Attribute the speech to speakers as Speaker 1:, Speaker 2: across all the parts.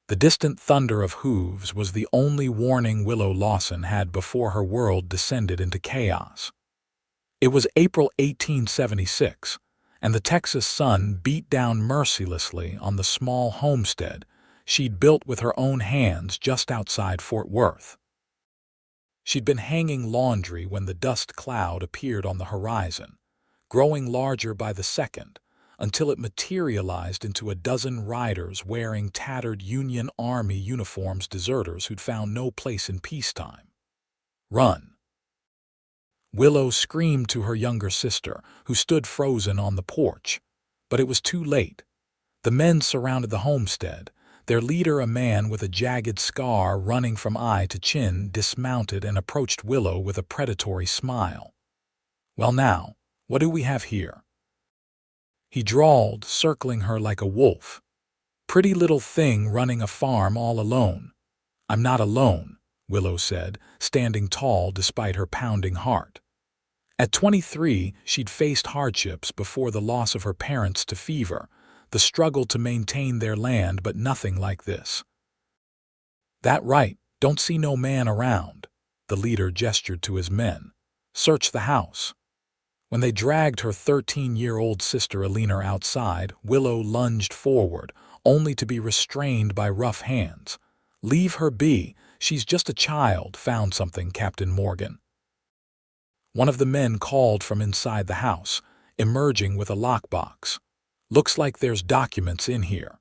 Speaker 1: The distant thunder of hooves was the only warning Willow Lawson had before her world descended into chaos. It was April 1876, and the Texas sun beat down mercilessly on the small homestead she'd built with her own hands just outside Fort Worth. She'd been hanging laundry when the dust cloud appeared on the horizon, growing larger by the second, until it materialized into a dozen riders wearing tattered Union Army uniforms, deserters who'd found no place in peacetime. "Run!" Willow screamed to her younger sister, who stood frozen on the porch. But it was too late. The men surrounded the homestead, their leader, a man with a jagged scar running from eye to chin, dismounted and approached Willow with a predatory smile. "Well now, what do we have here?" he drawled, circling her like a wolf. "Pretty little thing running a farm all alone." "I'm not alone," Willow said, standing tall despite her pounding heart. At 23, she'd faced hardships before, the loss of her parents to fever, the struggle to maintain their land, but nothing like this. "That right, don't see no man around." The leader gestured to his men. "Search the house." When they dragged her 13-year-old sister Alina outside, Willow lunged forward, only to be restrained by rough hands. "Leave her be, she's just a child." "Found something, Captain Morgan," one of the men called from inside the house, emerging with a lockbox. "Looks like there's documents in here."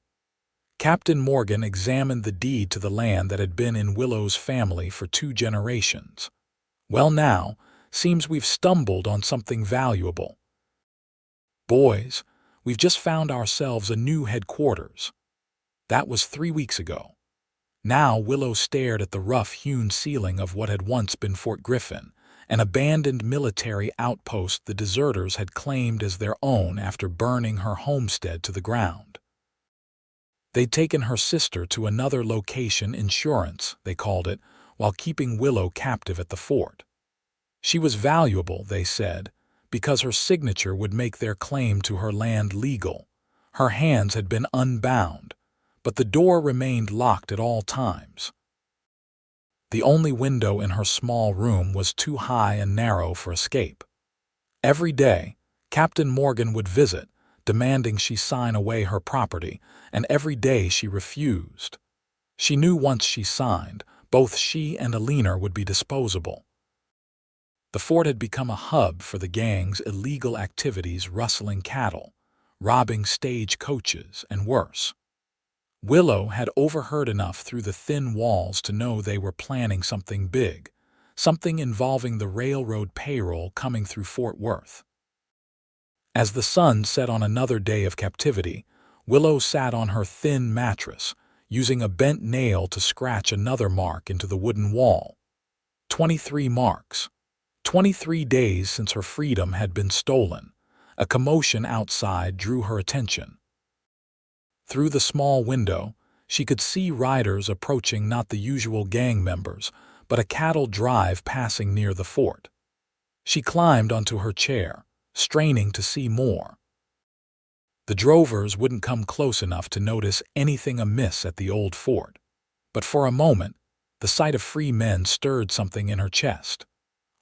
Speaker 1: Captain Morgan examined the deed to the land that had been in Willow's family for 2 generations. "Well now, seems we've stumbled on something valuable. Boys, we've just found ourselves a new headquarters." That was 3 weeks ago. Now Willow stared at the rough-hewn ceiling of what had once been Fort Griffin, an abandoned military outpost the deserters had claimed as their own after burning her homestead to the ground. They'd taken her sister to another location, insurance, they called it, while keeping Willow captive at the fort. She was valuable, they said, because her signature would make their claim to her land legal. Her hands had been unbound, but the door remained locked at all times. The only window in her small room was too high and narrow for escape. Every day, Captain Morgan would visit, demanding she sign away her property, and every day she refused. She knew once she signed, both she and Alina would be disposable. The fort had become a hub for the gang's illegal activities, rustling cattle, robbing stage coaches, and worse. Willow had overheard enough through the thin walls to know they were planning something big, something involving the railroad payroll coming through Fort Worth. As the sun set on another day of captivity, Willow sat on her thin mattress, using a bent nail to scratch another mark into the wooden wall. 23 marks. 23 days since her freedom had been stolen. A commotion outside drew her attention. Through the small window, she could see riders approaching, not the usual gang members, but a cattle drive passing near the fort. She climbed onto her chair, straining to see more. The drovers wouldn't come close enough to notice anything amiss at the old fort, but for a moment, the sight of free men stirred something in her chest.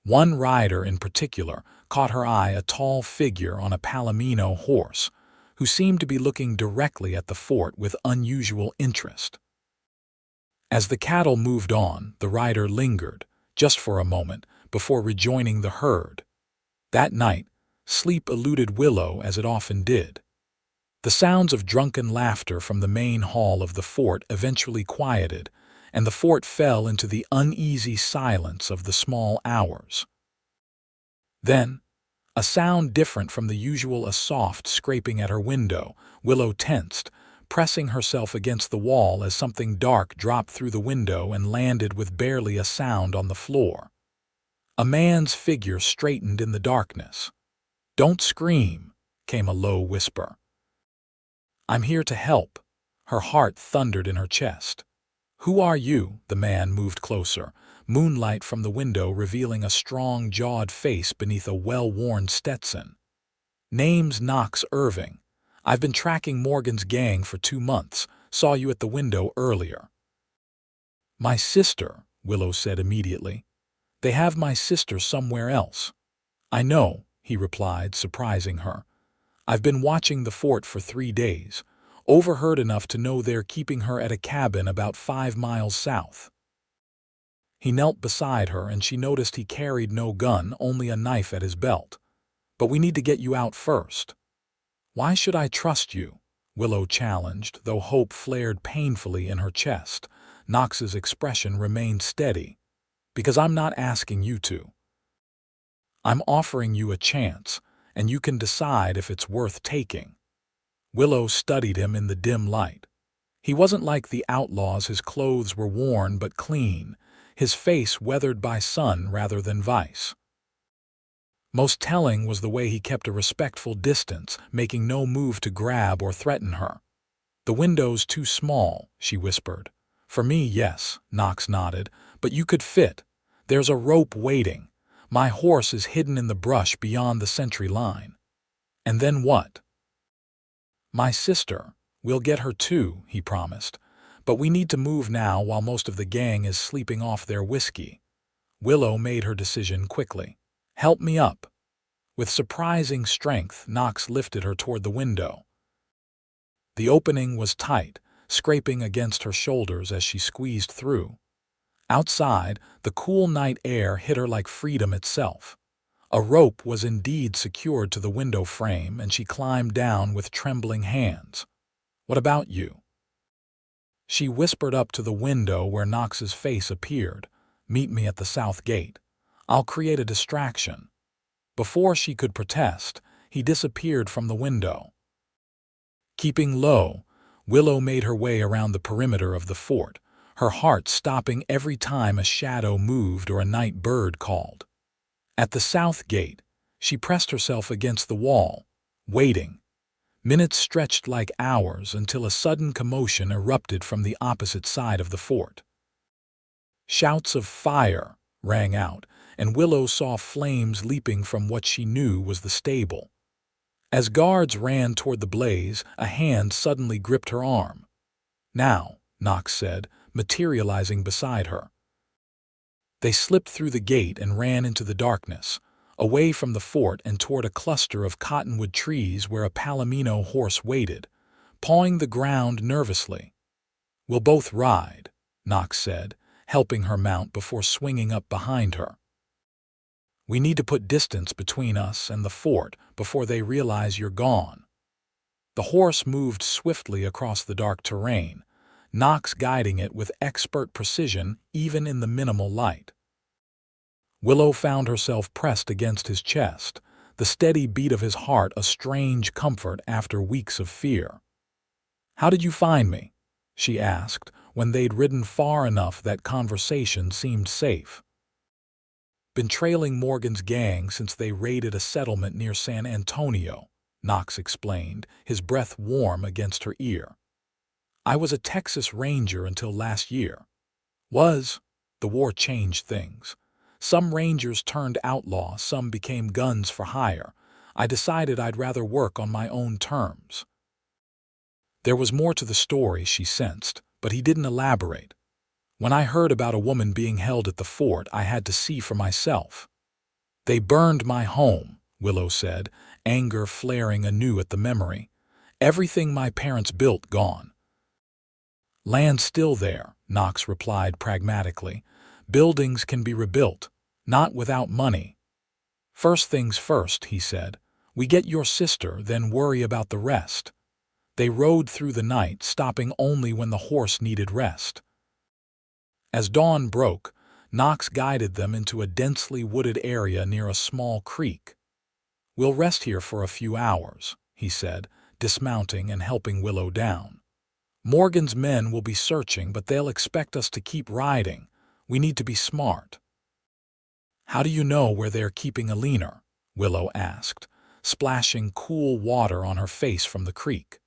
Speaker 1: One rider in particular caught her eye, a tall figure on a Palomino horse, who seemed to be looking directly at the fort with unusual interest. As the cattle moved on, the rider lingered, just for a moment, before rejoining the herd. That night, sleep eluded Willow as it often did. The sounds of drunken laughter from the main hall of the fort eventually quieted, and the fort fell into the uneasy silence of the small hours. Then, a sound different from the usual, a soft scraping at her window. Willow tensed, pressing herself against the wall as something dark dropped through the window and landed with barely a sound on the floor. A man's figure straightened in the darkness. "Don't scream," came a low whisper. "I'm here to help." Her heart thundered in her chest. "Who are you?" The man moved closer, moonlight from the window revealing a strong-jawed face beneath a well-worn Stetson. "Name's Knox Irving. I've been tracking Morgan's gang for 2 months, Saw you at the window earlier." "My sister," Willow said immediately. "They have my sister somewhere else." "I know," he replied, surprising her. "I've been watching the fort for 3 days. Overheard enough to know they're keeping her at a cabin about 5 miles south." He knelt beside her and she noticed he carried no gun, only a knife at his belt. "But we need to get you out first." "Why should I trust you?" Willow challenged, though hope flared painfully in her chest. Knox's expression remained steady. "Because I'm not asking you to. I'm offering you a chance, and you can decide if it's worth taking." Willow studied him in the dim light. He wasn't like the outlaws. His clothes were worn but clean, his face weathered by sun rather than vice. Most telling was the way he kept a respectful distance, making no move to grab or threaten her. "The window's too small," she whispered. "For me, yes," Knox nodded, "but you could fit. There's a rope waiting. My horse is hidden in the brush beyond the sentry line." "And then what?" "My sister. We'll get her too," he promised. "But we need to move now while most of the gang is sleeping off their whiskey." Willow made her decision quickly. "Help me up." With surprising strength, Knox lifted her toward the window. The opening was tight, scraping against her shoulders as she squeezed through. Outside, the cool night air hit her like freedom itself. A rope was indeed secured to the window frame, and she climbed down with trembling hands. "What about you?" She whispered up to the window where Knox's face appeared. "Meet me at the south gate. I'll create a distraction." Before she could protest, he disappeared from the window. Keeping low, Willow made her way around the perimeter of the fort, her heart stopping every time a shadow moved or a night bird called. At the south gate, she pressed herself against the wall, waiting. Minutes stretched like hours until a sudden commotion erupted from the opposite side of the fort. Shouts of "Fire!" rang out, and Willow saw flames leaping from what she knew was the stable. As guards ran toward the blaze, a hand suddenly gripped her arm. "Now," Knox said, materializing beside her. They slipped through the gate and ran into the darkness, away from the fort and toward a cluster of cottonwood trees where a palomino horse waited, pawing the ground nervously. "We'll both ride," Knox said, helping her mount before swinging up behind her. "We need to put distance between us and the fort before they realize you're gone." The horse moved swiftly across the dark terrain, Knox guiding it with expert precision even in the minimal light. Willow found herself pressed against his chest, the steady beat of his heart a strange comfort after weeks of fear. "How did you find me?" she asked, when they'd ridden far enough that conversation seemed safe. "Been trailing Morgan's gang since they raided a settlement near San Antonio," Knox explained, his breath warm against her ear. "I was a Texas Ranger until last year." The war changed things. Some Rangers turned outlaw, some became guns for hire. I decided I'd rather work on my own terms." There was more to the story, she sensed, but he didn't elaborate. "When I heard about a woman being held at the fort, I had to see for myself." "They burned my home," Willow said, anger flaring anew at the memory. "Everything my parents built gone." "Land's still there," Knox replied pragmatically. "Buildings can be rebuilt, not without money." "First things first," he said. "We get your sister, then worry about the rest." They rode through the night, stopping only when the horse needed rest. As dawn broke, Knox guided them into a densely wooded area near a small creek. "We'll rest here for a few hours," he said, dismounting and helping Willow down. "Morgan's men will be searching, but they'll expect us to keep riding. We need to be smart." "How do you know where they're keeping Alina?" Willow asked, splashing cool water on her face from the creek.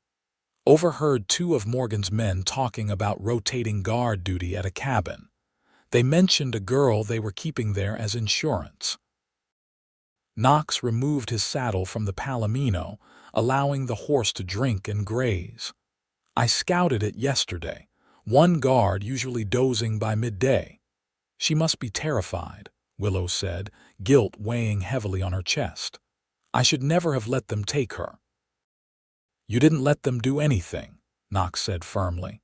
Speaker 1: "Overheard 2 of Morgan's men talking about rotating guard duty at a cabin. They mentioned a girl they were keeping there as insurance." Knox removed his saddle from the palomino, allowing the horse to drink and graze. I scouted it yesterday. One guard usually dozing by midday. She must be terrified, Willow said, guilt weighing heavily on her chest. I should never have let them take her. You didn't let them do anything, Knox said firmly.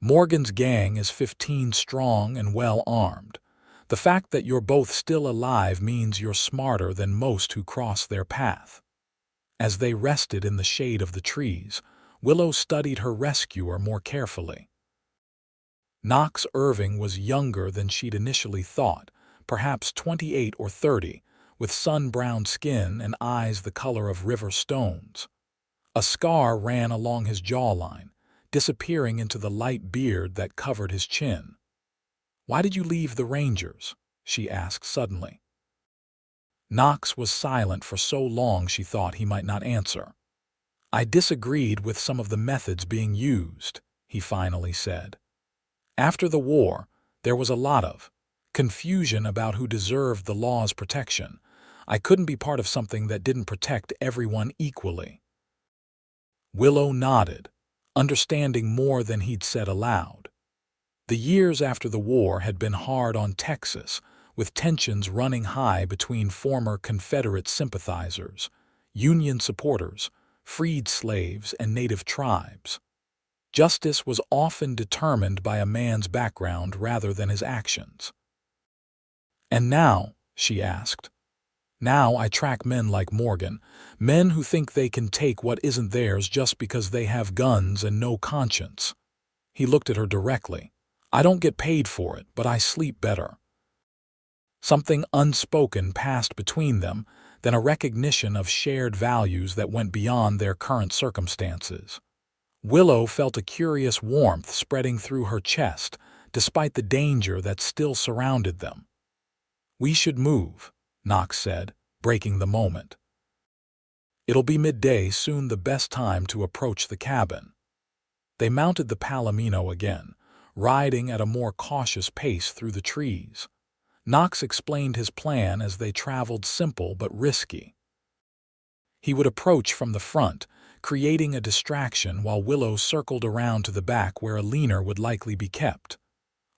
Speaker 1: Morgan's gang is 15 strong and well armed. The fact that you're both still alive means you're smarter than most who cross their path. As they rested in the shade of the trees, Willow studied her rescuer more carefully. Knox Irving was younger than she'd initially thought, perhaps 28 or 30, with sun-browned skin and eyes the color of river stones. A scar ran along his jawline, disappearing into the light beard that covered his chin. "Why did you leave the Rangers?" she asked suddenly. Knox was silent for so long she thought he might not answer. "I disagreed with some of the methods being used," he finally said. "After the war, there was a lot of confusion about who deserved the law's protection. I couldn't be part of something that didn't protect everyone equally." Willow nodded, understanding more than he'd said aloud. The years after the war had been hard on Texas, with tensions running high between former Confederate sympathizers, Union supporters, freed slaves, and native tribes. Justice was often determined by a man's background rather than his actions. "And now," she asked, "now I track men like Morgan, men who think they can take what isn't theirs just because they have guns and no conscience." He looked at her directly. "I don't get paid for it, but I sleep better." Something unspoken passed between them, then a recognition of shared values that went beyond their current circumstances. Willow felt a curious warmth spreading through her chest, despite the danger that still surrounded them. "We should move," Knox said, breaking the moment. "It'll be midday soon, the best time to approach the cabin." They mounted the Palomino again, riding at a more cautious pace through the trees. Knox explained his plan as they traveled, simple but risky. He would approach from the front, creating a distraction while Willow circled around to the back where a leaner would likely be kept.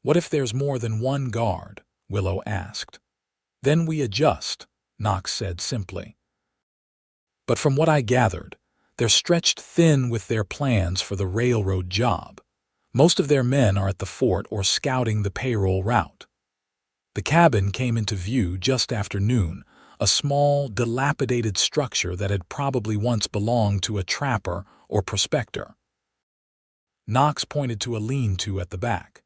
Speaker 1: "What if there's more than one guard?" Willow asked. "Then we adjust," Knox said simply. "But from what I gathered, they're stretched thin with their plans for the railroad job. Most of their men are at the fort or scouting the payroll route." The cabin came into view just after noon, a small, dilapidated structure that had probably once belonged to a trapper or prospector. Knox pointed to a lean-to at the back.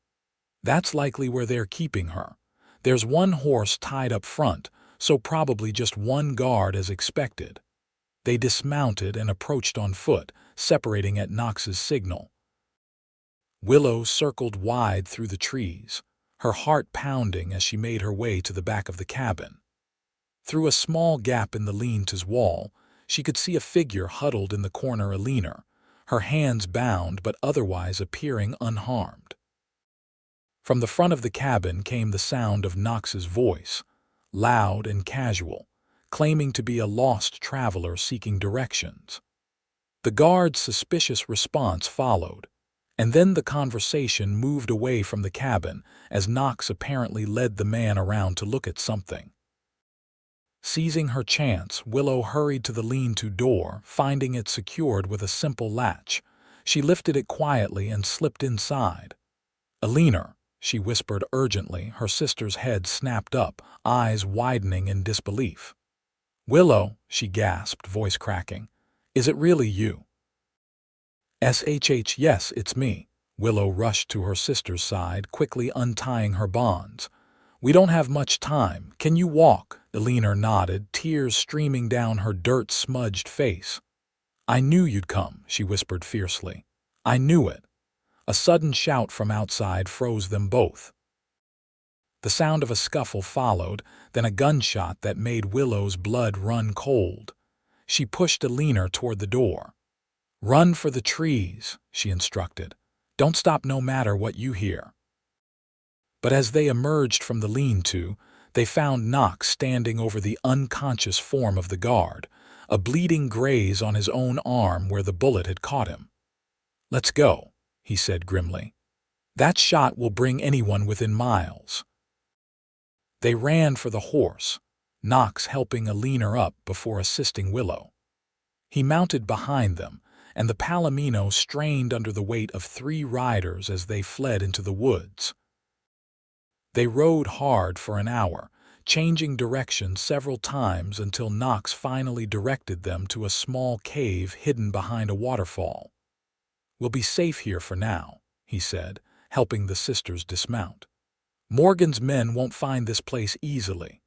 Speaker 1: "That's likely where they're keeping her. There's one horse tied up front, so probably just one guard as expected." They dismounted and approached on foot, separating at Knox's signal. Willow circled wide through the trees, her heart pounding as she made her way to the back of the cabin. Through a small gap in the lean-to's wall, she could see a figure huddled in the corner, a leaner, her hands bound but otherwise appearing unharmed. From the front of the cabin came the sound of Knox's voice, loud and casual, claiming to be a lost traveler seeking directions. The guard's suspicious response followed, and then the conversation moved away from the cabin as Knox apparently led the man around to look at something. Seizing her chance, Willow hurried to the lean-to door, finding it secured with a simple latch. She lifted it quietly and slipped inside. "A leaner," she whispered urgently, her sister's head snapped up, eyes widening in disbelief. "Willow," she gasped, voice cracking. "Is it really you?" "SHH, yes, it's me." Willow rushed to her sister's side, quickly untying her bonds. "We don't have much time. Can you walk?" Eleanor nodded, tears streaming down her dirt-smudged face. "I knew you'd come," she whispered fiercely. "I knew it." A sudden shout from outside froze them both. The sound of a scuffle followed, then a gunshot that made Willow's blood run cold. She pushed Eleanor toward the door. "Run for the trees," she instructed. "Don't stop no matter what you hear." But as they emerged from the lean-to, they found Knox standing over the unconscious form of the guard, a bleeding graze on his own arm where the bullet had caught him. "Let's go," he said grimly. "That shot will bring anyone within miles." They ran for the horse, Knox helping Alina up before assisting Willow. He mounted behind them, and the Palomino strained under the weight of 3 riders as they fled into the woods. They rode hard for an hour, changing direction several times until Knox finally directed them to a small cave hidden behind a waterfall. "We'll be safe here for now," he said, helping the sisters dismount. "Morgan's men won't find this place easily."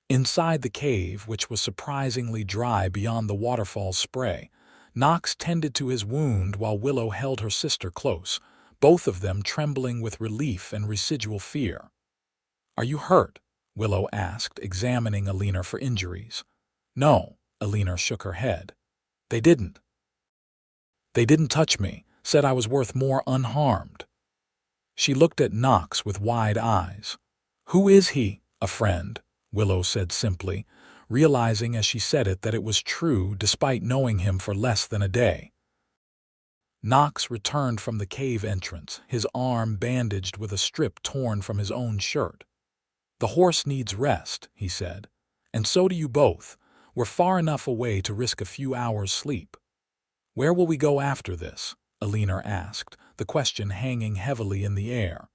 Speaker 1: Inside the cave, which was surprisingly dry beyond the waterfall's spray, Knox tended to his wound while Willow held her sister close, both of them trembling with relief and residual fear. "Are you hurt?" Willow asked, examining Alina for injuries. "No," Alina shook her head. They didn't touch me, said I was worth more unharmed." She looked at Knox with wide eyes. "Who is he?" "A friend," Willow said simply, realizing as she said it that it was true despite knowing him for less than a day. Knox returned from the cave entrance, his arm bandaged with a strip torn from his own shirt. "The horse needs rest," he said, "and so do you both. We're far enough away to risk a few hours' sleep." "Where will we go after this?" Alina asked, the question hanging heavily in the air.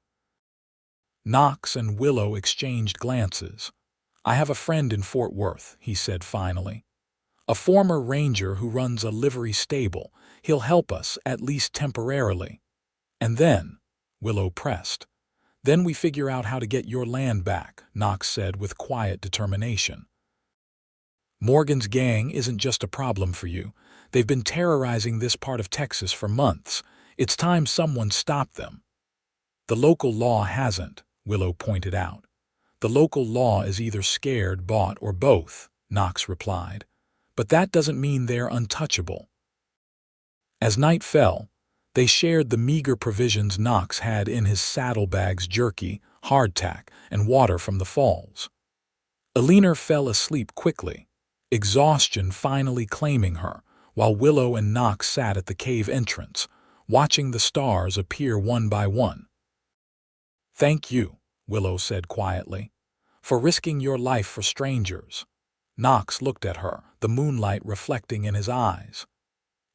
Speaker 1: Knox and Willow exchanged glances. "I have a friend in Fort Worth," he said finally. "A former ranger who runs a livery stable. He'll help us, at least temporarily." "And then?" Willow pressed. "Then we figure out how to get your land back," Knox said with quiet determination. "Morgan's gang isn't just a problem for you. They've been terrorizing this part of Texas for months. It's time someone stopped them." "The local law hasn't," Willow pointed out. "The local law is either scared, bought, or both," Knox replied. "But that doesn't mean they're untouchable." As night fell, they shared the meager provisions Knox had in his saddlebags: jerky, hardtack, and water from the falls. Alina fell asleep quickly, exhaustion finally claiming her, while Willow and Knox sat at the cave entrance, watching the stars appear one by one. "Thank you," Willow said quietly, "for risking your life for strangers." Knox looked at her, the moonlight reflecting in his eyes.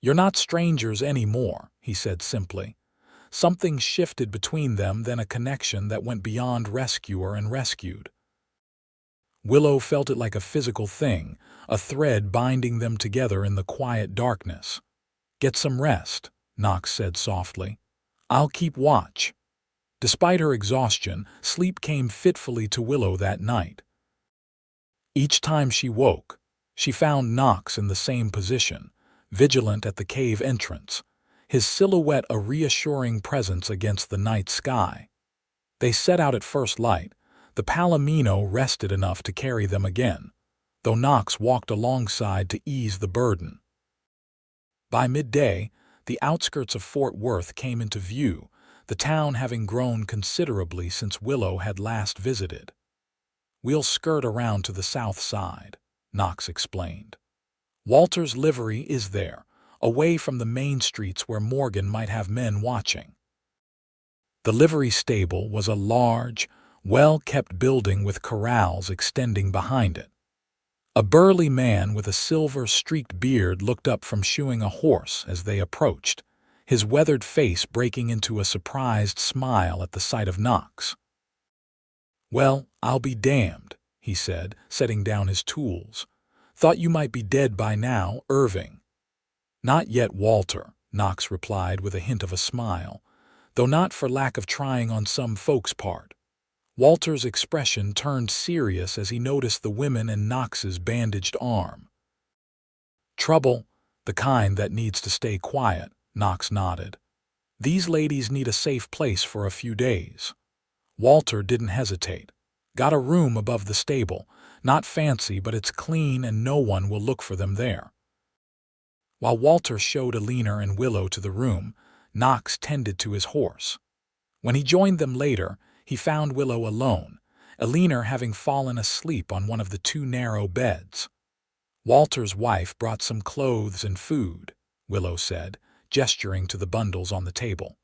Speaker 1: "You're not strangers anymore," he said simply. Something shifted between them, then a connection that went beyond rescuer and rescued. Willow felt it like a physical thing, a thread binding them together in the quiet darkness. "Get some rest," Knox said softly. "I'll keep watch." Despite her exhaustion, sleep came fitfully to Willow that night. Each time she woke, she found Knox in the same position, vigilant at the cave entrance, his silhouette a reassuring presence against the night sky. They set out at first light. The Palomino rested enough to carry them again, though Knox walked alongside to ease the burden. By midday, the outskirts of Fort Worth came into view, the town having grown considerably since Willow had last visited. "We'll skirt around to the south side," Knox explained. "Walter's livery is there, away from the main streets where Morgan might have men watching." The livery stable was a large, well-kept building with corrals extending behind it. A burly man with a silver-streaked beard looked up from shoeing a horse as they approached, his weathered face breaking into a surprised smile at the sight of Knox. "Well, I'll be damned," he said, setting down his tools. "Thought you might be dead by now, Irving." "Not yet, Walter," Knox replied with a hint of a smile, though not for lack of trying on some folks' part. Walter's expression turned serious as he noticed the women and Knox's bandaged arm. "Trouble, the kind that needs to stay quiet," Knox nodded. "These ladies need a safe place for a few days." Walter didn't hesitate. "Got a room above the stable. Not fancy, but it's clean and no one will look for them there." While Walter showed Alina and Willow to the room, Knox tended to his horse. When he joined them later, he found Willow alone, Alina having fallen asleep on one of the 2 narrow beds. "Walter's wife brought some clothes and food," Willow said, gesturing to the bundles on the table.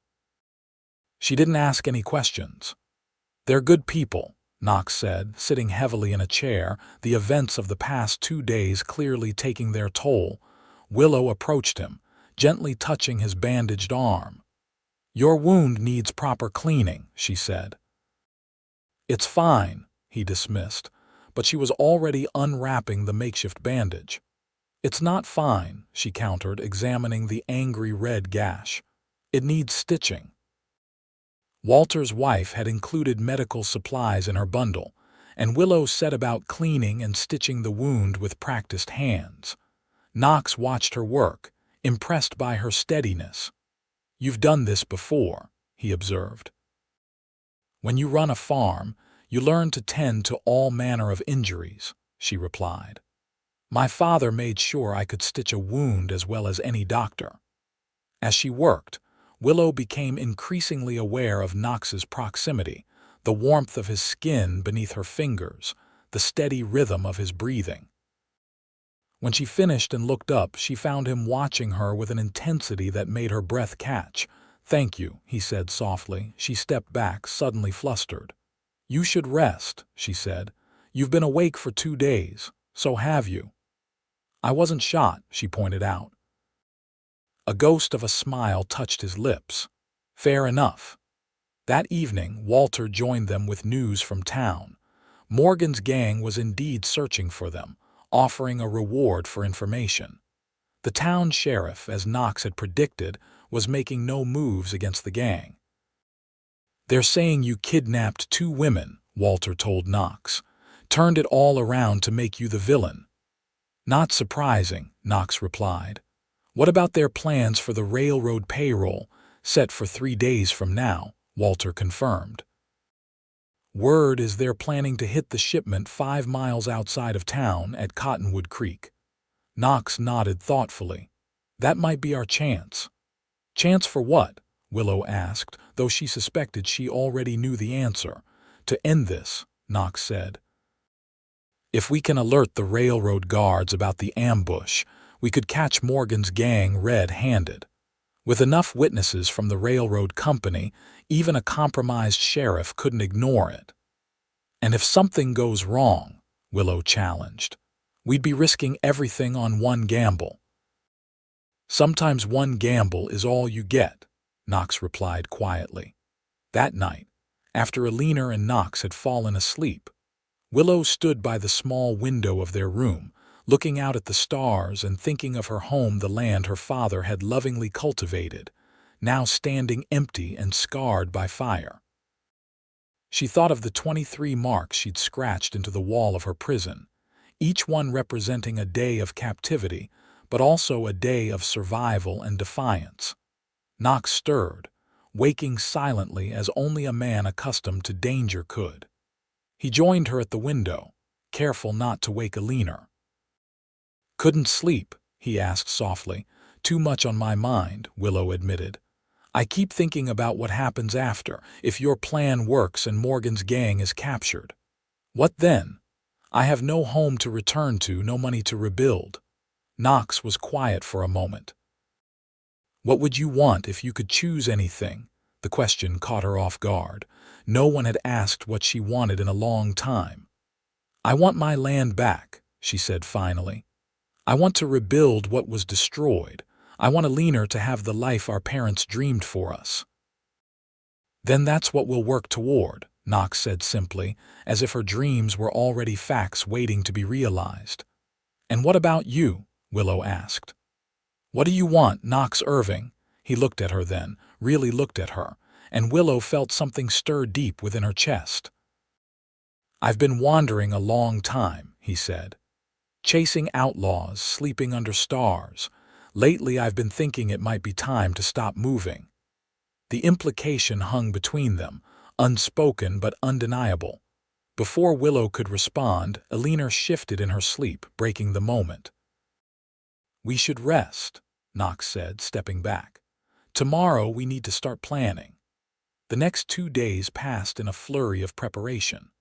Speaker 1: She didn't ask any questions. "They're good people," Knox said, sitting heavily in a chair, the events of the past 2 days clearly taking their toll. Willow approached him, gently touching his bandaged arm. "Your wound needs proper cleaning," she said. "It's fine," he dismissed, but she was already unwrapping the makeshift bandage. "It's not fine," she countered, examining the angry red gash. "It needs stitching." Walter's wife had included medical supplies in her bundle, and Willow set about cleaning and stitching the wound with practiced hands. Knox watched her work, impressed by her steadiness. "You've done this before," he observed. "When you run a farm, you learn to tend to all manner of injuries," she replied. "My father made sure I could stitch a wound as well as any doctor." As she worked, Willow became increasingly aware of Knox's proximity, the warmth of his skin beneath her fingers, the steady rhythm of his breathing. When she finished and looked up, she found him watching her with an intensity that made her breath catch. "Thank you," he said softly. She stepped back, suddenly flustered. "You should rest," she said. "You've been awake for 2 days, so have you." "I wasn't shot," she pointed out. A ghost of a smile touched his lips. "Fair enough." That evening, Walter joined them with news from town. Morgan's gang was indeed searching for them, offering a reward for information. The town sheriff, as Knox had predicted, was making no moves against the gang. "They're saying you kidnapped 2 women," Walter told Knox. "Turned it all around to make you the villain." "Not surprising," Knox replied. "What about their plans for the railroad payroll, set for 3 days from now?" Walter confirmed. "Word is they're planning to hit the shipment 5 miles outside of town at Cottonwood Creek." Knox nodded thoughtfully. "That might be our chance." "Chance for what?" Willow asked, though she suspected she already knew the answer. "To end this," Knox said. "If we can alert the railroad guards about the ambush, we could catch Morgan's gang red-handed. With enough witnesses from the railroad company, even a compromised sheriff couldn't ignore it." "And if something goes wrong," Willow challenged, "we'd be risking everything on one gamble." "Sometimes one gamble is all you get," Knox replied quietly. That night, after Alina and Knox had fallen asleep, Willow stood by the small window of their room, looking out at the stars and thinking of her home, the land her father had lovingly cultivated, now standing empty and scarred by fire. She thought of the 23 marks she'd scratched into the wall of her prison, each one representing a day of captivity, but also a day of survival and defiance. Knox stirred, waking silently as only a man accustomed to danger could. He joined her at the window, careful not to wake Alina. "Couldn't sleep?" he asked softly. "Too much on my mind," Willow admitted. "I keep thinking about what happens after, if your plan works and Morgan's gang is captured. What then? I have no home to return to, no money to rebuild." Knox was quiet for a moment. "What would you want if you could choose anything?" The question caught her off guard. No one had asked what she wanted in a long time. "I want my land back," she said finally. "I want to rebuild what was destroyed. I want Alina to have the life our parents dreamed for us." "Then that's what we'll work toward," Knox said simply, as if her dreams were already facts waiting to be realized. "And what about you?" Willow asked. "What do you want, Knox Irving?" He looked at her then, really looked at her, and Willow felt something stir deep within her chest. "I've been wandering a long time," he said. "Chasing outlaws, sleeping under stars. Lately I've been thinking it might be time to stop moving." The implication hung between them, unspoken but undeniable. Before Willow could respond, Alina shifted in her sleep, breaking the moment. "We should rest," Knox said, stepping back. "Tomorrow we need to start planning." The next 2 days passed in a flurry of preparation.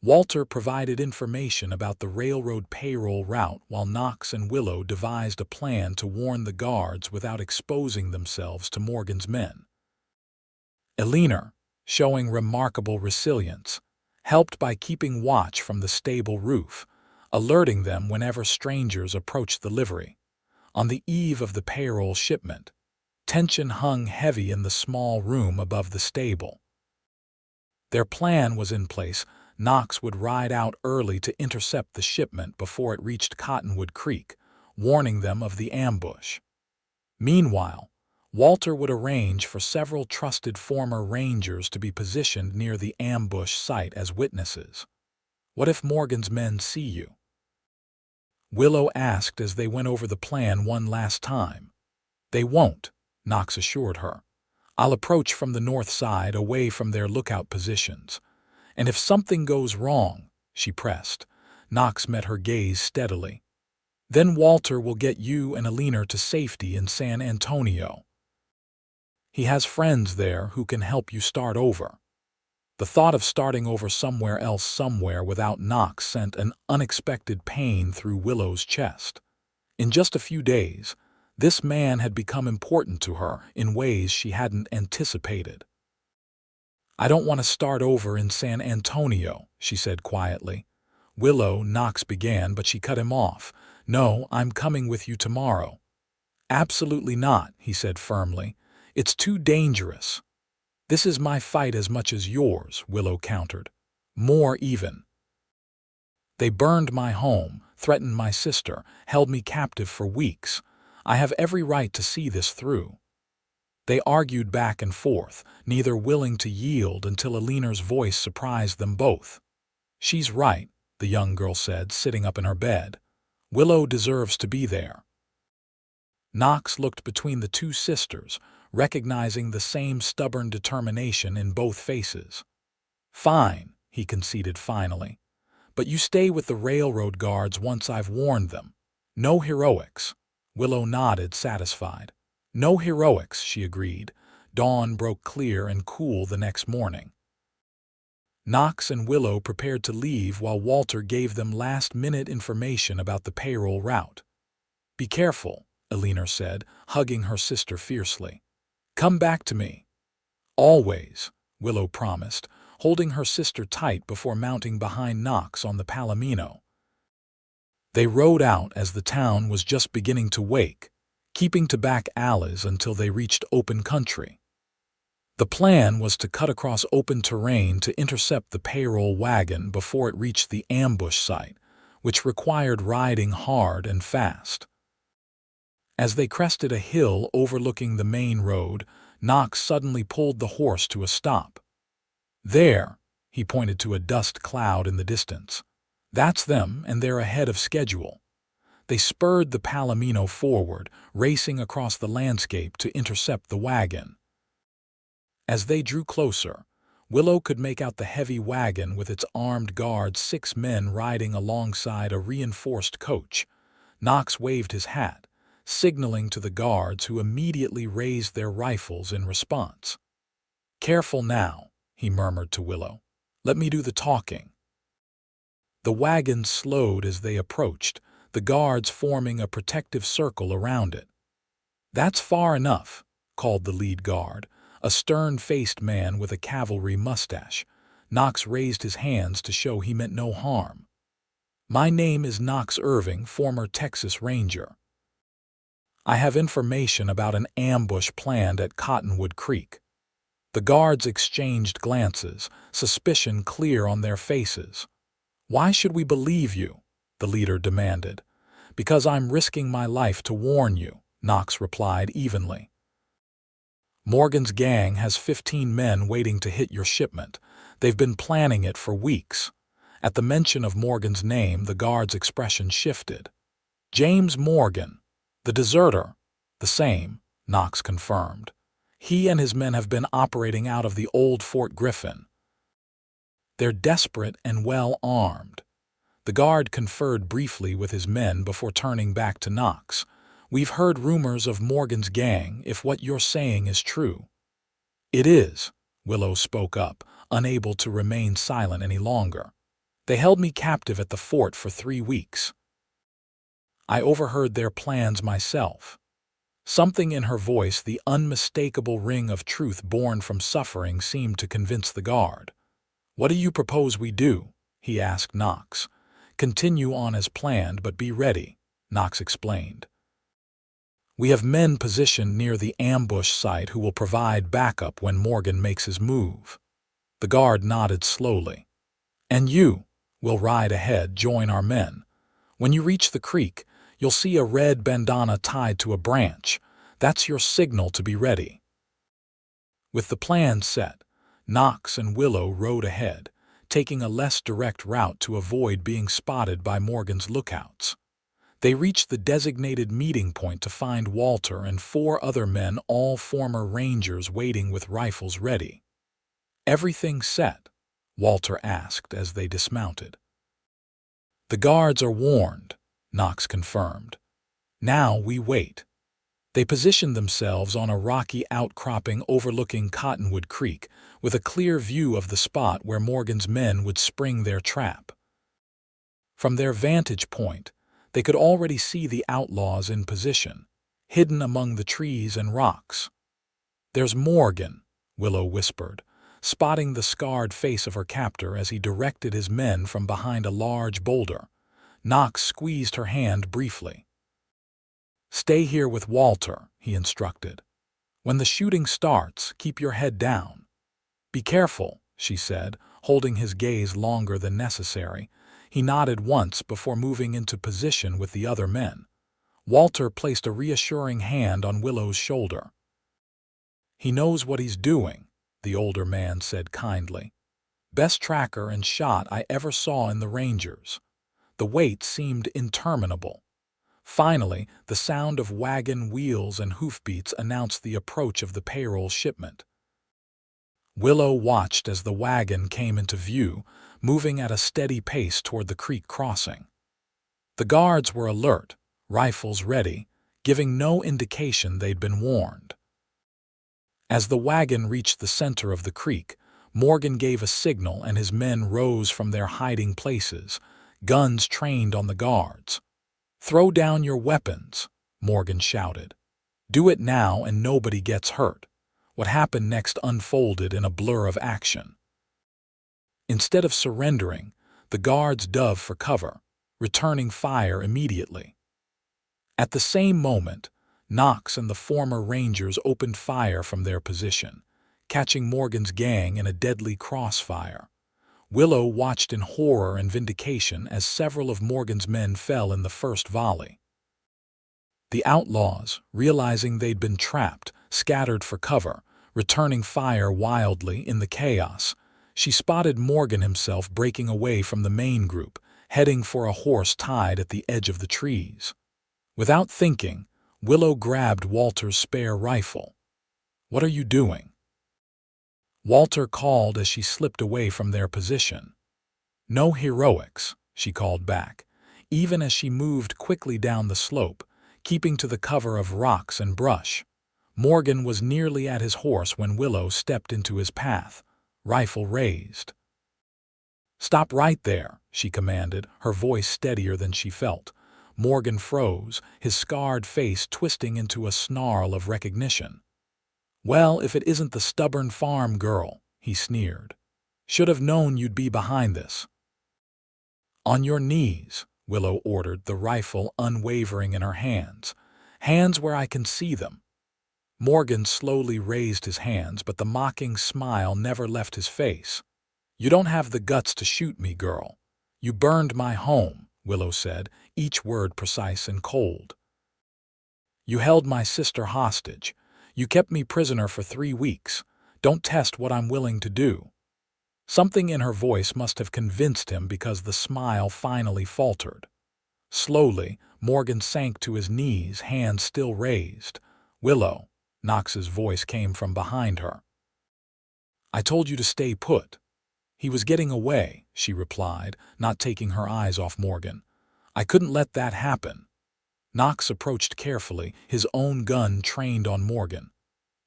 Speaker 1: Walter provided information about the railroad payroll route while Knox and Willow devised a plan to warn the guards without exposing themselves to Morgan's men. Eleanor, showing remarkable resilience, helped by keeping watch from the stable roof, alerting them whenever strangers approached the livery. On the eve of the payroll shipment, tension hung heavy in the small room above the stable. Their plan was in place. Knox would ride out early to intercept the shipment before it reached Cottonwood Creek, warning them of the ambush. Meanwhile, Walter would arrange for several trusted former rangers to be positioned near the ambush site as witnesses. "What if Morgan's men see you?" Willow asked as they went over the plan one last time. "They won't," Knox assured her. "I'll approach from the north side away from their lookout positions. And if something goes wrong," she pressed. Knox met her gaze steadily. "Then Walter will get you and Eleanor to safety in San Antonio. He has friends there who can help you start over." The thought of starting over somewhere else somewhere without Knox sent an unexpected pain through Willow's chest. In just a few days, this man had become important to her in ways she hadn't anticipated. "I don't want to start over in San Antonio," she said quietly. "Willow," Knox began, but she cut him off. "No, I'm coming with you tomorrow." "Absolutely not," he said firmly. "It's too dangerous." "This is my fight as much as yours," Willow countered. "More even. They burned my home, threatened my sister, held me captive for weeks. I have every right to see this through." They argued back and forth, neither willing to yield until Eleanor's voice surprised them both. "She's right," the young girl said, sitting up in her bed. "Willow deserves to be there." Knox looked between the two sisters, recognizing the same stubborn determination in both faces. "Fine," he conceded finally. "But you stay with the railroad guards once I've warned them. No heroics." Willow nodded, satisfied. "No heroics," she agreed. Dawn broke clear and cool the next morning. Knox and Willow prepared to leave while Walter gave them last-minute information about the payroll route. "Be careful," Eleanor said, hugging her sister fiercely. "Come back to me." "Always," Willow promised, holding her sister tight before mounting behind Knox on the Palomino. They rode out as the town was just beginning to wake, keeping to back alleys until they reached open country. The plan was to cut across open terrain to intercept the payroll wagon before it reached the ambush site, which required riding hard and fast. As they crested a hill overlooking the main road, Knox suddenly pulled the horse to a stop. "There," he pointed to a dust cloud in the distance. "That's them, and they're ahead of schedule." They spurred the Palomino forward, racing across the landscape to intercept the wagon. As they drew closer, Willow could make out the heavy wagon with its armed guards, 6 men riding alongside a reinforced coach. Knox waved his hat, signaling to the guards, who immediately raised their rifles in response. "Careful now," he murmured to Willow. "Let me do the talking." The wagon slowed as they approached, the guards forming a protective circle around it. "That's far enough," called the lead guard, a stern-faced man with a cavalry mustache. Knox raised his hands to show he meant no harm. "My name is Knox Irving, former Texas Ranger. I have information about an ambush planned at Cottonwood Creek." The guards exchanged glances, suspicion clear on their faces. "Why should we believe you?" the leader demanded. "Because I'm risking my life to warn you," Knox replied evenly. "Morgan's gang has 15 men waiting to hit your shipment. They've been planning it for weeks." At the mention of Morgan's name, the guard's expression shifted. "James Morgan, the deserter." "The same," Knox confirmed. "He and his men have been operating out of the old Fort Griffin. They're desperate and well-armed." The guard conferred briefly with his men before turning back to Knox. "We've heard rumors of Morgan's gang, if what you're saying is true." "It is," Willow spoke up, unable to remain silent any longer. They held me captive at the fort for 3 weeks. I overheard their plans myself. Something in her voice, the unmistakable ring of truth born from suffering, seemed to convince the guard. "What do you propose we do?" he asked Knox. "Continue on as planned, but be ready," Knox explained. "We have men positioned near the ambush site who will provide backup when Morgan makes his move." The guard nodded slowly. "And you will ride ahead, join our men. When you reach the creek, you'll see a red bandana tied to a branch. That's your signal to be ready." With the plan set, Knox and Willow rode ahead, taking a less direct route to avoid being spotted by Morgan's lookouts. They reached the designated meeting point to find Walter and 4 other men, all former rangers, waiting with rifles ready. "Everything set?" Walter asked as they dismounted. "The guards are warned," Knox confirmed. "Now we wait." They positioned themselves on a rocky outcropping overlooking Cottonwood Creek, with a clear view of the spot where Morgan's men would spring their trap. From their vantage point, they could already see the outlaws in position, hidden among the trees and rocks. "There's Morgan," Willow whispered, spotting the scarred face of her captor as he directed his men from behind a large boulder. Knox squeezed her hand briefly. "Stay here with Walter," he instructed. "When the shooting starts, keep your head down." "Be careful," she said, holding his gaze longer than necessary. He nodded once before moving into position with the other men. Walter placed a reassuring hand on Willow's shoulder. "He knows what he's doing," the older man said kindly. "Best tracker and shot I ever saw in the Rangers." The wait seemed interminable. Finally, the sound of wagon wheels and hoofbeats announced the approach of the payroll shipment. Willow watched as the wagon came into view, moving at a steady pace toward the creek crossing. The guards were alert, rifles ready, giving no indication they'd been warned. As the wagon reached the center of the creek, Morgan gave a signal and his men rose from their hiding places, guns trained on the guards. "Throw down your weapons," Morgan shouted. "Do it now and nobody gets hurt." What happened next unfolded in a blur of action. Instead of surrendering, the guards dove for cover, returning fire immediately. At the same moment, Knox and the former Rangers opened fire from their position, catching Morgan's gang in a deadly crossfire. Willow watched in horror and vindication as several of Morgan's men fell in the first volley. The outlaws, realizing they'd been trapped, scattered for cover, returning fire wildly in the chaos. She spotted Morgan himself breaking away from the main group, heading for a horse tied at the edge of the trees. Without thinking, Willow grabbed Walter's spare rifle. "What are you doing?" Walter called as she slipped away from their position. "No heroics," she called back, even as she moved quickly down the slope, keeping to the cover of rocks and brush. Morgan was nearly at his horse when Willow stepped into his path, rifle raised. "Stop right there," she commanded, her voice steadier than she felt. Morgan froze, his scarred face twisting into a snarl of recognition. "Well, if it isn't the stubborn farm girl," he sneered. "Should have known you'd be behind this." "On your knees," Willow ordered, the rifle unwavering in her hands. "Hands where I can see them." Morgan slowly raised his hands, but the mocking smile never left his face. "You don't have the guts to shoot me, girl. You burned my home," Willow said, each word precise and cold. "You held my sister hostage. You kept me prisoner for 3 weeks. Don't test what I'm willing to do." Something in her voice must have convinced him, because the smile finally faltered. Slowly, Morgan sank to his knees, hands still raised. "Willow," Knox's voice came from behind her. "I told you to stay put." "He was getting away," she replied, not taking her eyes off Morgan. "I couldn't let that happen." Knox approached carefully, his own gun trained on Morgan.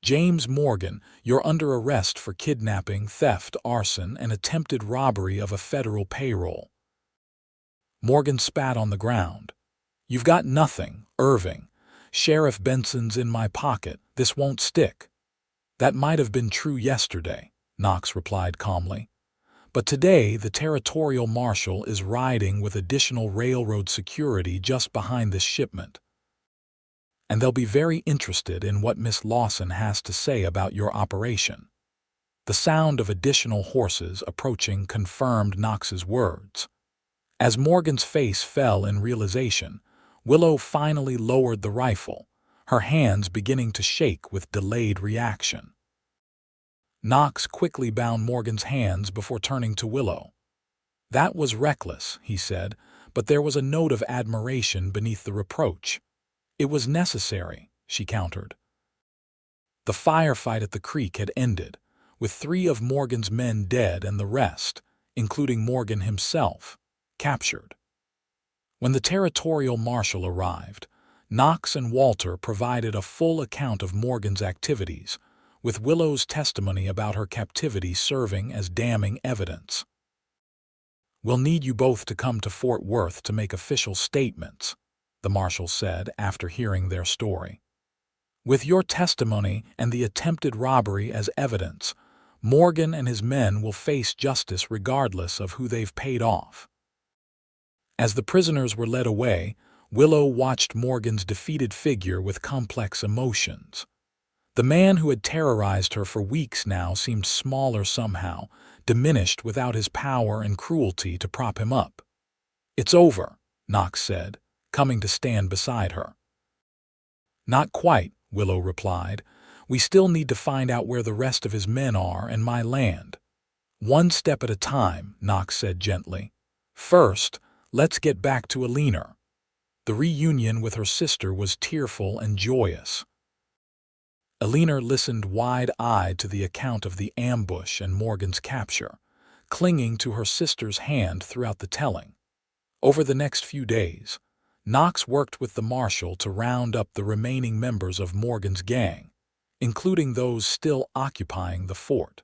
Speaker 1: James Morgan, you're under arrest for kidnapping, theft, arson, and attempted robbery of a federal payroll. Morgan spat on the ground. You've got nothing, Irving. Sheriff Benson's in my pocket. This won't stick. That might have been true yesterday, Knox replied calmly. But today the territorial marshal is riding with additional railroad security just behind this shipment. And they'll be very interested in what Miss Lawson has to say about your operation. The sound of additional horses approaching confirmed Knox's words. As Morgan's face fell in realization, Willow finally lowered the rifle, her hands beginning to shake with delayed reaction. Knox quickly bound Morgan's hands before turning to Willow. That was reckless, he said, but there was a note of admiration beneath the reproach. It was necessary, she countered. The firefight at the creek had ended, with 3 of Morgan's men dead and the rest, including Morgan himself, captured. When the territorial marshal arrived, Knox and Walter provided a full account of Morgan's activities, with Willow's testimony about her captivity serving as damning evidence. We'll need you both to come to Fort Worth to make official statements, the marshal said after hearing their story. With your testimony and the attempted robbery as evidence, Morgan and his men will face justice regardless of who they've paid off. As the prisoners were led away, Willow watched Morgan's defeated figure with complex emotions. The man who had terrorized her for weeks now seemed smaller somehow, diminished without his power and cruelty to prop him up. It's over, Knox said, coming to stand beside her. Not quite, Willow replied. We still need to find out where the rest of his men are and my land. One step at a time, Knox said gently. First, let's get back to Alina. The reunion with her sister was tearful and joyous. Alina listened wide-eyed to the account of the ambush and Morgan's capture, clinging to her sister's hand throughout the telling. Over the next few days, Knox worked with the marshal to round up the remaining members of Morgan's gang, including those still occupying the fort.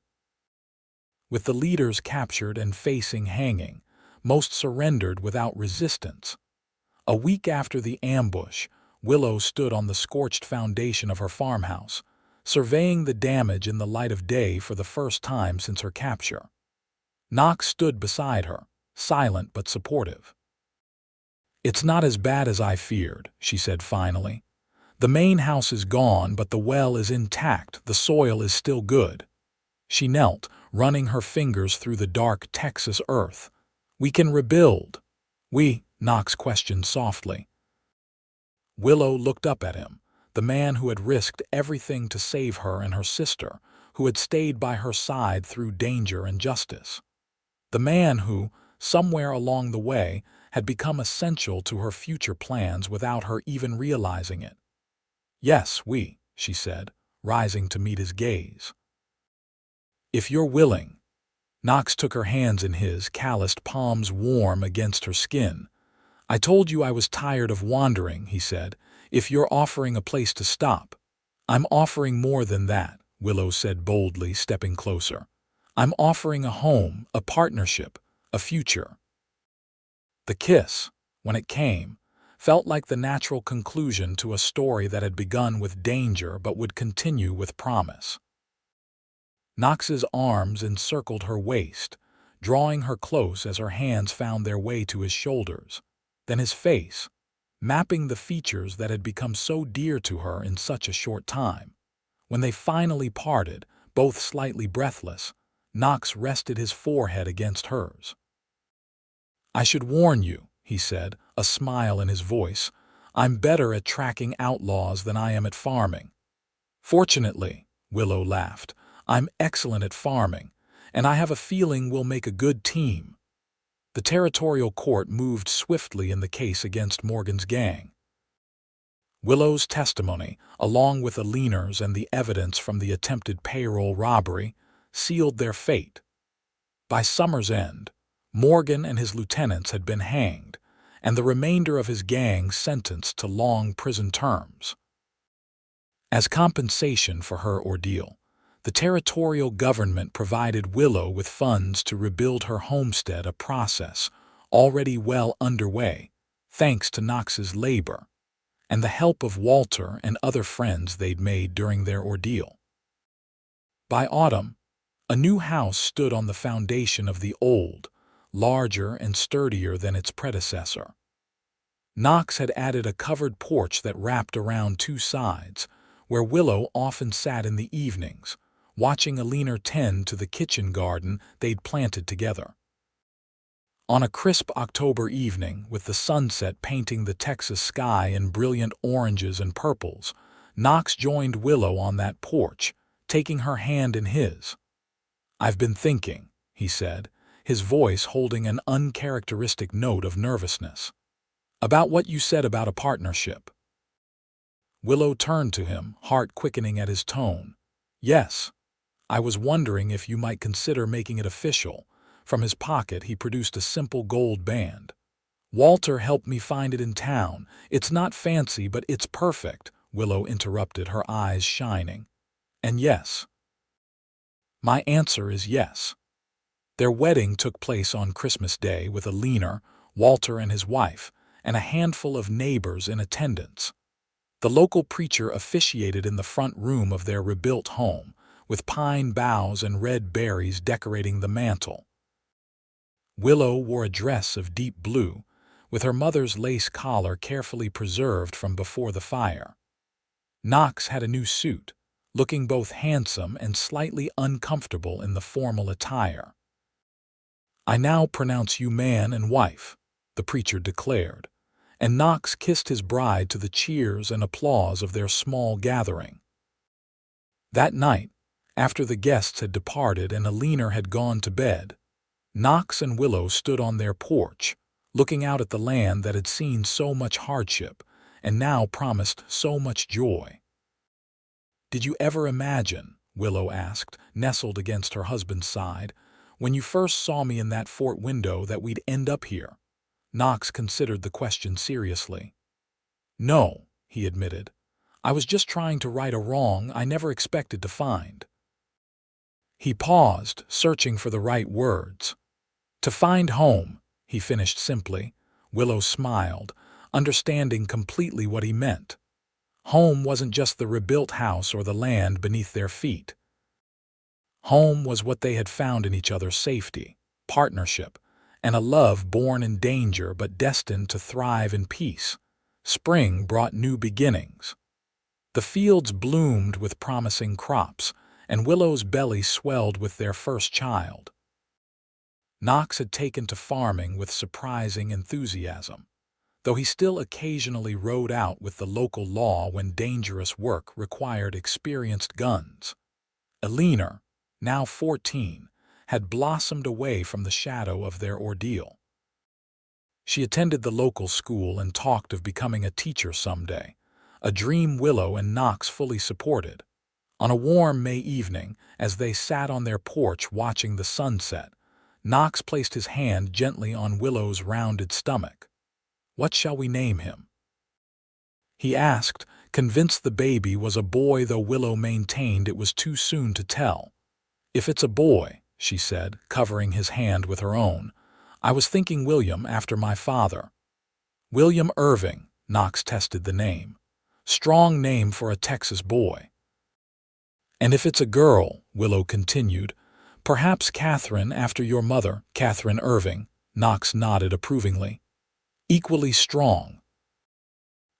Speaker 1: With the leaders captured and facing hanging, most surrendered without resistance. A week after the ambush, Willow stood on the scorched foundation of her farmhouse, surveying the damage in the light of day for the first time since her capture. Knox stood beside her, silent but supportive. It's not as bad as I feared, she said finally. The main house is gone, but the well is intact, the soil is still good. She knelt, running her fingers through the dark Texas earth. We can rebuild. Knox questioned softly. Willow looked up at him, the man who had risked everything to save her and her sister, who had stayed by her side through danger and justice. The man who, somewhere along the way, had become essential to her future plans without her even realizing it. Yes, she said, rising to meet his gaze. If you're willing. Knox took her hands in his, calloused palms warm against her skin. I told you I was tired of wandering, he said. If you're offering a place to stop. I'm offering more than that, Willow said boldly, stepping closer. I'm offering a home, a partnership, a future. The kiss, when it came, felt like the natural conclusion to a story that had begun with danger but would continue with promise. Knox's arms encircled her waist, drawing her close as her hands found their way to his shoulders, then his face, mapping the features that had become so dear to her in such a short time. When they finally parted, both slightly breathless, Knox rested his forehead against hers. I should warn you, he said, a smile in his voice. I'm better at tracking outlaws than I am at farming. Fortunately, Willow laughed, I'm excellent at farming, and I have a feeling we'll make a good team. The territorial court moved swiftly in the case against Morgan's gang. Willow's testimony, along with Alina's and the evidence from the attempted payroll robbery, sealed their fate. By summer's end, Morgan and his lieutenants had been hanged, and the remainder of his gang sentenced to long prison terms. As compensation for her ordeal, the territorial government provided Willow with funds to rebuild her homestead, a process already well underway, thanks to Knox's labor and the help of Walter and other friends they'd made during their ordeal. By autumn, a new house stood on the foundation of the old, larger and sturdier than its predecessor. Knox had added a covered porch that wrapped around two sides, where Willow often sat in the evenings, watching Alina tend to the kitchen garden they'd planted together. On a crisp October evening, with the sunset painting the Texas sky in brilliant oranges and purples, Knox joined Willow on that porch, taking her hand in his. "I've been thinking," he said, his voice holding an uncharacteristic note of nervousness, "about what you said about a partnership." Willow turned to him, heart quickening at his tone. "Yes, I was wondering if you might consider making it official." From his pocket he produced a simple gold band. "Walter helped me find it in town. It's not fancy, but it's perfect," Willow interrupted, her eyes shining. "And yes." "My answer is yes." Their wedding took place on Christmas Day with Alina, Walter and his wife, and a handful of neighbors in attendance. The local preacher officiated in the front room of their rebuilt home, with pine boughs and red berries decorating the mantel. Willow wore a dress of deep blue, with her mother's lace collar carefully preserved from before the fire. Knox had a new suit, looking both handsome and slightly uncomfortable in the formal attire. "I now pronounce you man and wife," the preacher declared, and Knox kissed his bride to the cheers and applause of their small gathering. That night, after the guests had departed and Alina had gone to bed, Knox and Willow stood on their porch, looking out at the land that had seen so much hardship and now promised so much joy. "Did you ever imagine," Willow asked, nestled against her husband's side, "when you first saw me in that fort window that we'd end up here?" Knox considered the question seriously. "No," he admitted. "I was just trying to right a wrong I never expected to find." He paused, searching for the right words. "To find home," he finished simply. Willow smiled, understanding completely what he meant. Home wasn't just the rebuilt house or the land beneath their feet. Home was what they had found in each other's safety, partnership, and a love born in danger but destined to thrive in peace. Spring brought new beginnings. The fields bloomed with promising crops, and Willow's belly swelled with their first child. Knox had taken to farming with surprising enthusiasm, though he still occasionally rode out with the local law when dangerous work required experienced guns. Alina, now 14, had blossomed away from the shadow of their ordeal. She attended the local school and talked of becoming a teacher someday, a dream Willow and Knox fully supported. On a warm May evening, as they sat on their porch watching the sunset, Knox placed his hand gently on Willow's rounded stomach. "What shall we name him?" he asked, convinced the baby was a boy, though Willow maintained it was too soon to tell. "If it's a boy," she said, covering his hand with her own, "I was thinking William, after my father." "William Irving," Knox tested the name. "Strong name for a Texas boy." "And if it's a girl," Willow continued, "perhaps Catherine, after your mother." "Catherine Irving," Knox nodded approvingly. "Equally strong."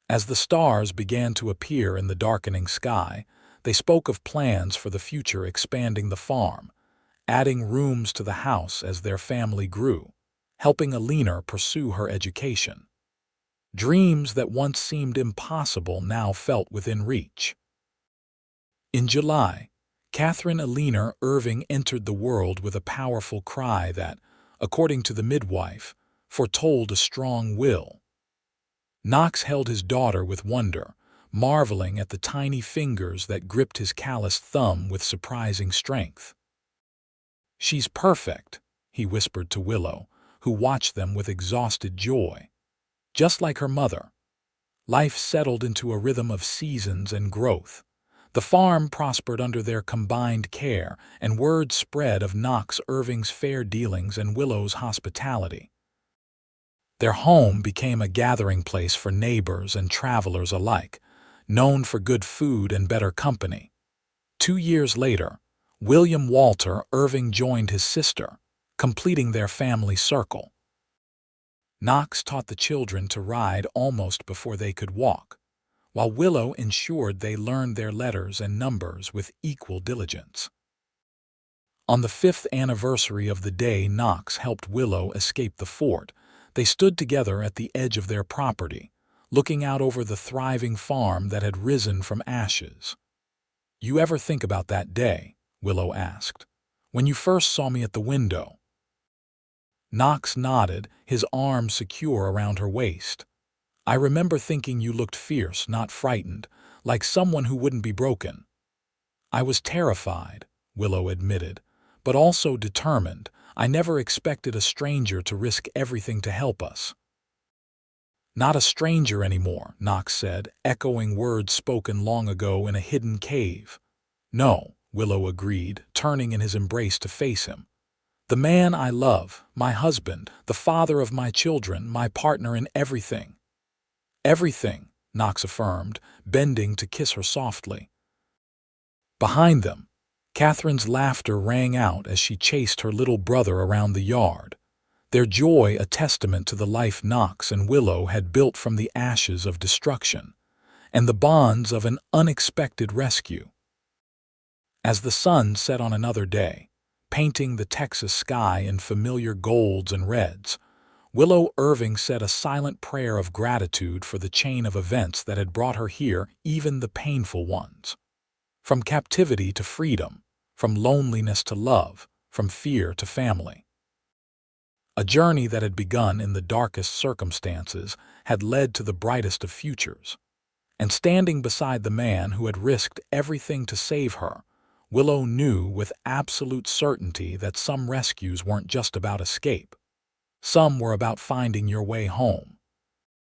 Speaker 1: As the stars began to appear in the darkening sky, they spoke of plans for the future, expanding the farm, adding rooms to the house as their family grew, helping Alina pursue her education. Dreams that once seemed impossible now felt within reach. In July, Catherine Alina Irving entered the world with a powerful cry that, according to the midwife, foretold a strong will. Knox held his daughter with wonder, marveling at the tiny fingers that gripped his calloused thumb with surprising strength. "She's perfect," he whispered to Willow, who watched them with exhausted joy. "Just like her mother." Life settled into a rhythm of seasons and growth. The farm prospered under their combined care, and word spread of Knox Irving's fair dealings and Willow's hospitality. Their home became a gathering place for neighbors and travelers alike, known for good food and better company. 2 years later, William Walter Irving joined his sister, completing their family circle. Knox taught the children to ride almost before they could walk, while Willow ensured they learned their letters and numbers with equal diligence. On the 5th anniversary of the day Knox helped Willow escape the fort, they stood together at the edge of their property, looking out over the thriving farm that had risen from ashes. "You ever think about that day?" Willow asked. "When you first saw me at the window?" Knox nodded, his arm secure around her waist. "I remember thinking you looked fierce, not frightened, like someone who wouldn't be broken." "I was terrified," Willow admitted, "but also determined. I never expected a stranger to risk everything to help us." "Not a stranger anymore," Knox said, echoing words spoken long ago in a hidden cave. "No," Willow agreed, turning in his embrace to face him. "The man I love, my husband, the father of my children, my partner in everything." "Everything," Knox affirmed, bending to kiss her softly. Behind them, Catherine's laughter rang out as she chased her little brother around the yard, their joy a testament to the life Knox and Willow had built from the ashes of destruction, and the bonds of an unexpected rescue. As the sun set on another day, painting the Texas sky in familiar golds and reds, Willow Irving said a silent prayer of gratitude for the chain of events that had brought her here, even the painful ones. From captivity to freedom, from loneliness to love, from fear to family. A journey that had begun in the darkest circumstances had led to the brightest of futures. And standing beside the man who had risked everything to save her, Willow knew with absolute certainty that some rescues weren't just about escape. Some were about finding your way home.